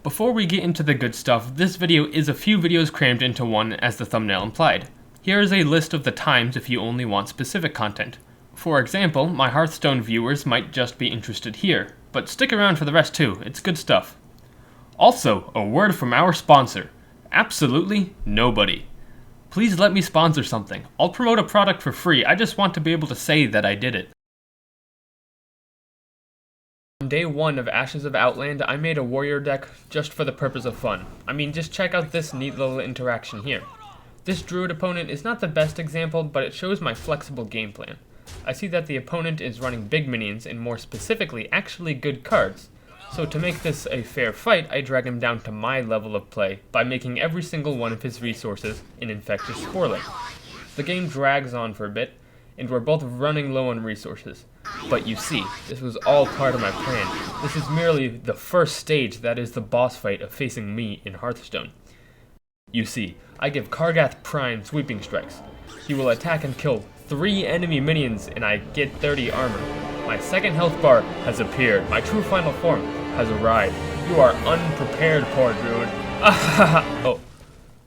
Before we get into the good stuff, this video is a few videos crammed into one as the thumbnail implied. Here is a list of the times if you only want specific content. For example, my Hearthstone viewers might just be interested here, but stick around for the rest too, it's good stuff. Also, a word from our sponsor. Absolutely nobody. Please let me sponsor something. I'll promote a product for free, I just want to be able to say that I did it. On day 1 of Ashes of Outland, I made a warrior deck just for the purpose of fun. I mean, just check out this neat little interaction here. This druid opponent is not the best example, but it shows my flexible game plan. I see that the opponent is running big minions and more specifically actually good cards. So to make this a fair fight, I drag him down to my level of play by making every single one of his resources an infectious sporling. The game drags on for a bit, and we're both running low on resources. But you see, this was all part of my plan. This is merely the first stage that is the boss fight of facing me in Hearthstone. You see, I give Kargath Prime sweeping strikes. He will attack and kill 3 enemy minions and I get 30 armor. My second health bar has appeared. My true final form has arrived. You are unprepared, poor druid. Oh,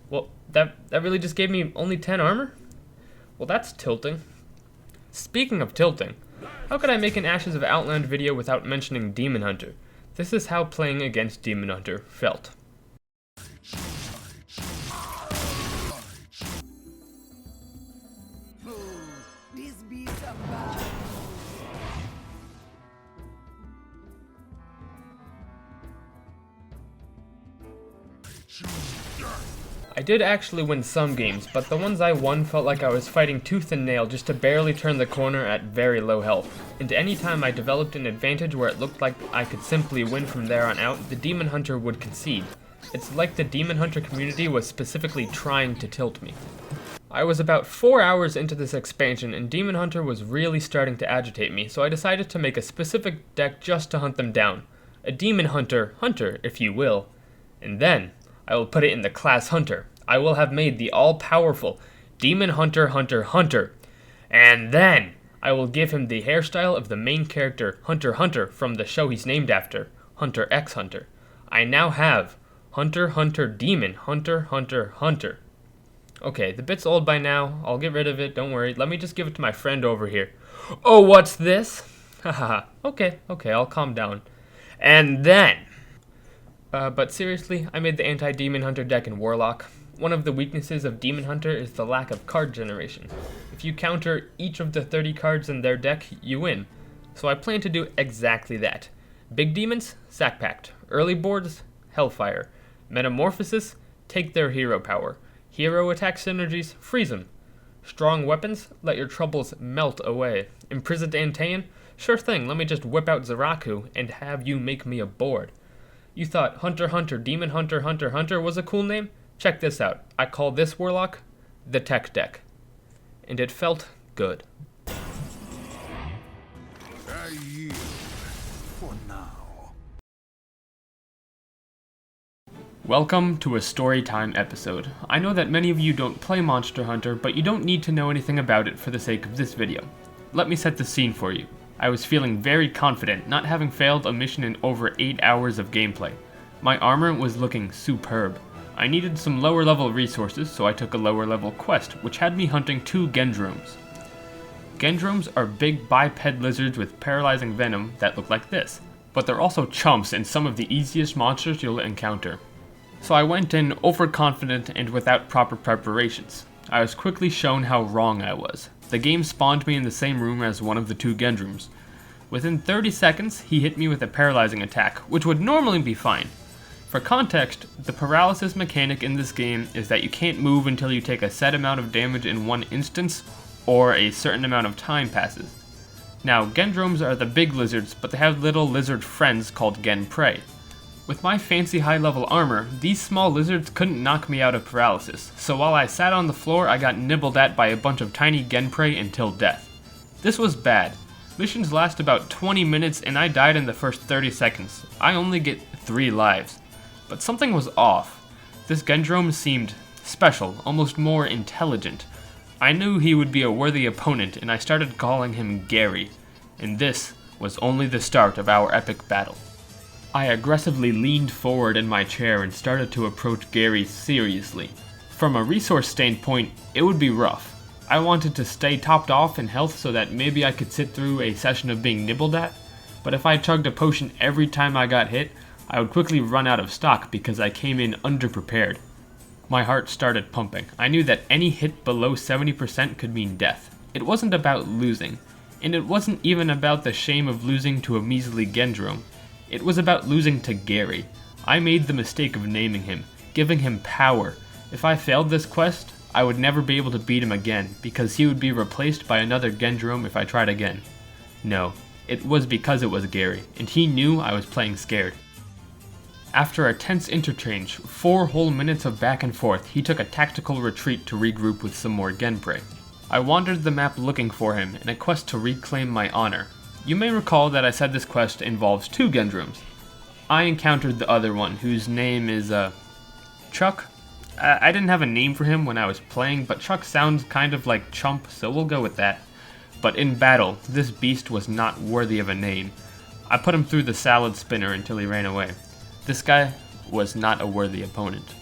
well, that really just gave me only 10 armor? Well, that's tilting. Speaking of tilting, how could I make an Ashes of Outland video without mentioning Demon Hunter? This is how playing against Demon Hunter felt. I did actually win some games, but the ones I won felt like I was fighting tooth and nail just to barely turn the corner at very low health. And any time I developed an advantage where it looked like I could simply win from there on out, the Demon Hunter would concede. It's like the Demon Hunter community was specifically trying to tilt me. I was about 4 hours into this expansion and Demon Hunter was really starting to agitate me, so I decided to make a specific deck just to hunt them down. A Demon Hunter, if you will. And then I will put it in the class Hunter. I will have made the all-powerful Demon Hunter. And then I will give him the hairstyle of the main character Hunter from the show he's named after, Hunter x Hunter. I now have Hunter Demon Hunter. Okay, the bit's old by now. I'll get rid of it, don't worry. Let me just give it to my friend over here. Oh, what's this? Haha. Okay, I'll calm down. And then but seriously, I made the anti-Demon Hunter deck in Warlock. One of the weaknesses of Demon Hunter is the lack of card generation. If you counter each of the 30 cards in their deck, you win. So I plan to do exactly that. Big demons, Sack Pact. Early boards, Hellfire. Metamorphosis, take their hero power. Hero attack synergies, freeze them. Strong weapons, let your troubles melt away. Imprisoned Antaean, sure thing, let me just whip out Zaraku and have you make me a board. You thought Hunter Demon Hunter was a cool name? Check this out. I call this Warlock the Tech Deck. And it felt good. I yield for now. Welcome to a Storytime episode. I know that many of you don't play Monster Hunter, but you don't need to know anything about it for the sake of this video. Let me set the scene for you. I was feeling very confident, not having failed a mission in over 8 hours of gameplay. My armor was looking superb. I needed some lower level resources, so I took a lower level quest, which had me hunting 2 Gendromes. Gendromes are big biped lizards with paralyzing venom that look like this, but they're also chumps and some of the easiest monsters you'll encounter. So I went in overconfident and without proper preparations. I was quickly shown how wrong I was. The game spawned me in the same room as one of the 2 Gendromes. Within 30 seconds, he hit me with a paralyzing attack, which would normally be fine. For context, the paralysis mechanic in this game is that you can't move until you take a set amount of damage in one instance, or a certain amount of time passes. Now, Gendromes are the big lizards, but they have little lizard friends called Gen Prey. With my fancy high-level armor, these small lizards couldn't knock me out of paralysis, so while I sat on the floor, I got nibbled at by a bunch of tiny Genprey until death. This was bad. Missions last about 20 minutes and I died in the first 30 seconds. I only get 3 lives. But something was off. This Gendrome seemed special, almost more intelligent. I knew he would be a worthy opponent and I started calling him Gary. And this was only the start of our epic battle. I aggressively leaned forward in my chair and started to approach Gary seriously. From a resource standpoint, it would be rough. I wanted to stay topped off in health so that maybe I could sit through a session of being nibbled at, but if I chugged a potion every time I got hit, I would quickly run out of stock because I came in underprepared. My heart started pumping. I knew that any hit below 70% could mean death. It wasn't about losing, and it wasn't even about the shame of losing to a measly Gendrome. It was about losing to Gary. I made the mistake of naming him, giving him power. If I failed this quest, I would never be able to beat him again, because he would be replaced by another Gendrome if I tried again. No, it was because it was Gary, and he knew I was playing scared. After a tense interchange, 4 whole minutes of back and forth, he took a tactical retreat to regroup with some more Genprey. I wandered the map looking for him in a quest to reclaim my honor. You may recall that I said this quest involves 2 Gendromes. I encountered the other one, whose name is, Chuck? I didn't have a name for him when I was playing, but Chuck sounds kind of like Chump, so we'll go with that. But in battle, this beast was not worthy of a name. I put him through the salad spinner until he ran away. This guy was not a worthy opponent.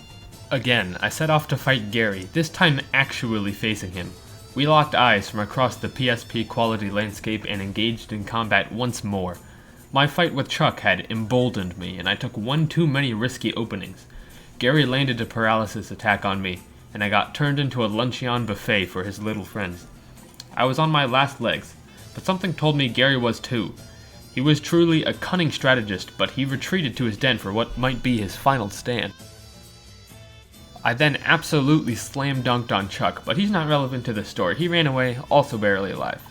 Again, I set off to fight Gary, this time actually facing him. We locked eyes from across the PSP quality landscape and engaged in combat once more. My fight with Chuck had emboldened me, and I took one too many risky openings. Gary landed a paralysis attack on me, and I got turned into a luncheon buffet for his little friends. I was on my last legs, but something told me Gary was too. He was truly a cunning strategist, but he retreated to his den for what might be his final stand. I then absolutely slam dunked on Chuck, but he's not relevant to the story. He ran away, also barely alive.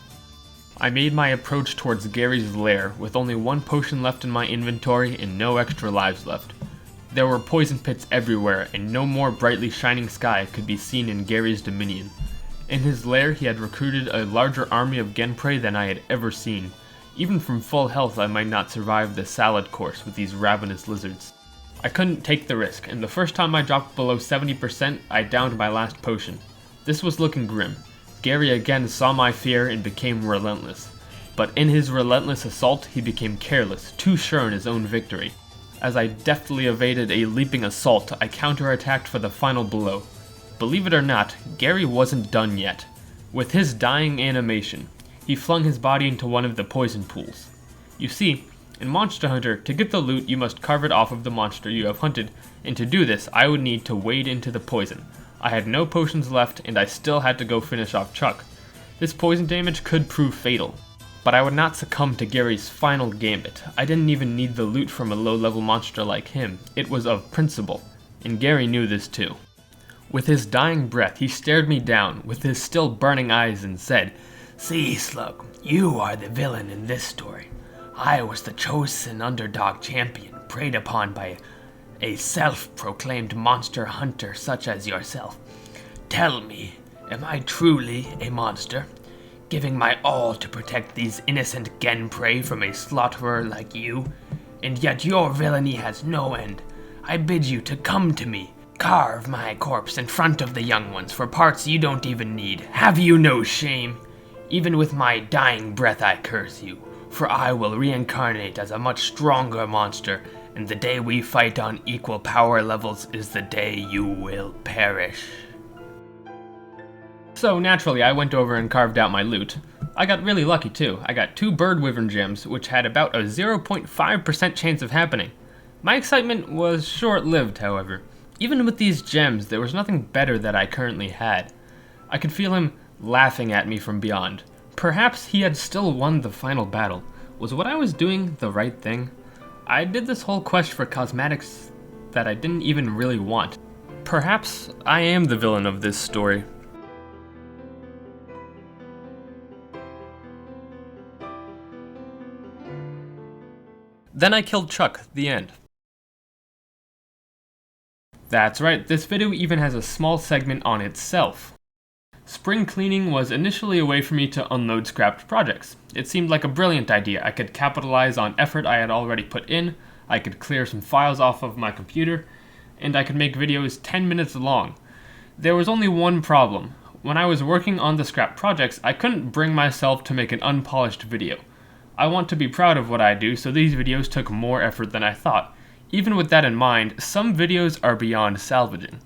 I made my approach towards Gary's lair with only 1 potion left in my inventory and no extra lives left. There were poison pits everywhere, and no more brightly shining sky could be seen in Gary's dominion. In his lair, he had recruited a larger army of Genprey than I had ever seen. Even from full health, I might not survive the salad course with these ravenous lizards. I couldn't take the risk, and the first time I dropped below 70%, I downed my last potion. This was looking grim. Gary again saw my fear and became relentless. But in his relentless assault, he became careless, too sure in his own victory. As I deftly evaded a leaping assault, I counterattacked for the final blow. Believe it or not, Gary wasn't done yet. With his dying animation, he flung his body into one of the poison pools. You see, in Monster Hunter, to get the loot you must carve it off of the monster you have hunted, and to do this I would need to wade into the poison. I had no potions left, and I still had to go finish off Chuck. This poison damage could prove fatal. But I would not succumb to Gary's final gambit. I didn't even need the loot from a low-level monster like him. It was of principle, and Gary knew this too. With his dying breath, he stared me down with his still burning eyes and said, "Cslug, you are the villain in this story. I was the chosen underdog champion, preyed upon by a self-proclaimed monster hunter such as yourself. Tell me, am I truly a monster? Giving my all to protect these innocent Genprey from a slaughterer like you, and yet your villainy has no end. I bid you to come to me. Carve my corpse in front of the young ones for parts you don't even need. Have you no shame? Even with my dying breath I curse you, for I will reincarnate as a much stronger monster, and the day we fight on equal power levels is the day you will perish." So naturally, I went over and carved out my loot. I got really lucky too. I got 2 bird wyvern gems, which had about a 0.5% chance of happening. My excitement was short-lived, however. Even with these gems, there was nothing better that I currently had. I could feel him laughing at me from beyond. Perhaps he had still won the final battle. Was what I was doing the right thing? I did this whole quest for cosmetics that I didn't even really want. Perhaps I am the villain of this story. Then I killed Chuck, the end. That's right, this video even has a small segment on itself. Spring cleaning was initially a way for me to unload scrapped projects. It seemed like a brilliant idea. I could capitalize on effort I had already put in, I could clear some files off of my computer, and I could make videos 10 minutes long. There was only one problem. When I was working on the scrap projects, I couldn't bring myself to make an unpolished video. I want to be proud of what I do, so these videos took more effort than I thought. Even with that in mind, some videos are beyond salvaging.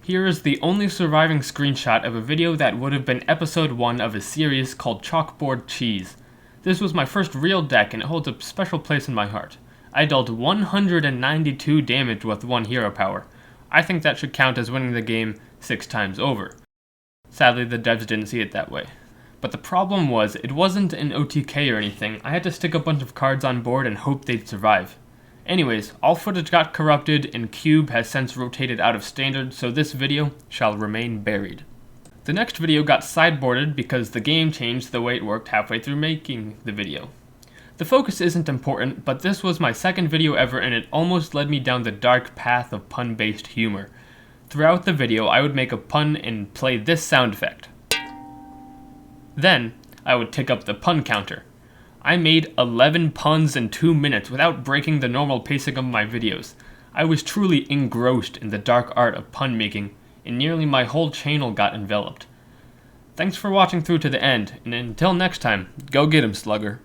Here is the only surviving screenshot of a video that would have been episode 1 of a series called Chalkboard Cheese. This was my first real deck and it holds a special place in my heart. I dealt 192 damage with 1 hero power. I think that should count as winning the game 6 times over. Sadly, the devs didn't see it that way. But the problem was, it wasn't an OTK or anything. I had to stick a bunch of cards on board and hope they'd survive. Anyways, all footage got corrupted and Cube has since rotated out of standard, so this video shall remain buried. The next video got sideboarded because the game changed the way it worked halfway through making the video. The focus isn't important, but this was my second video ever and it almost led me down the dark path of pun-based humor. Throughout the video, I would make a pun and play this sound effect. Then, I would tick up the pun counter. I made 11 puns in 2 minutes without breaking the normal pacing of my videos. I was truly engrossed in the dark art of pun making, and nearly my whole channel got enveloped. Thanks for watching through to the end, and until next time, go get 'em, Slugger.